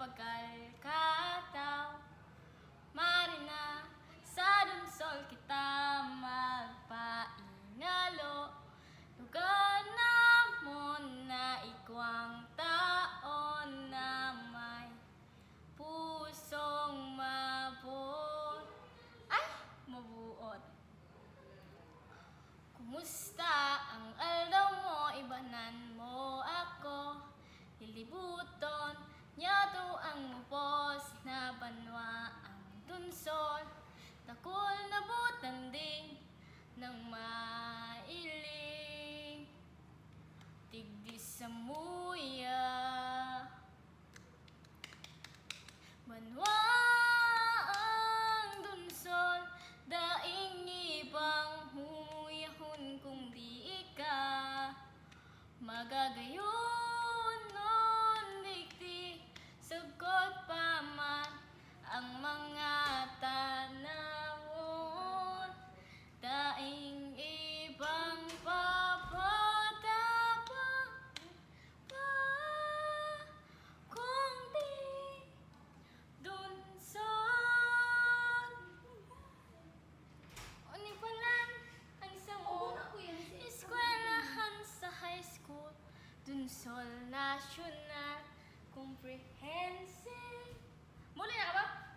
pagkalkataw. Marina, sa dunsol kita magpaingalo. Lugar namon na ikwang taon na may pusong mabuot. Mabuot. Kumusta ang aldaw mo? Ibanan mo ako. Lilibuton niya to ang mupos na banwa ang dunsol. Takol na butan din ng mailing. Tigdi sa muya. Banwa ang dunsol. Daing ibang humuyahon kung di ka magagayon nun dikti. Sugod pa man ang mga tanawon. Daing ibang papadapa pa kung di dunsol. Ni palan ang isa mo eskwelahan sa high school. Dunsol National Comprehensive. Muli na ka ba?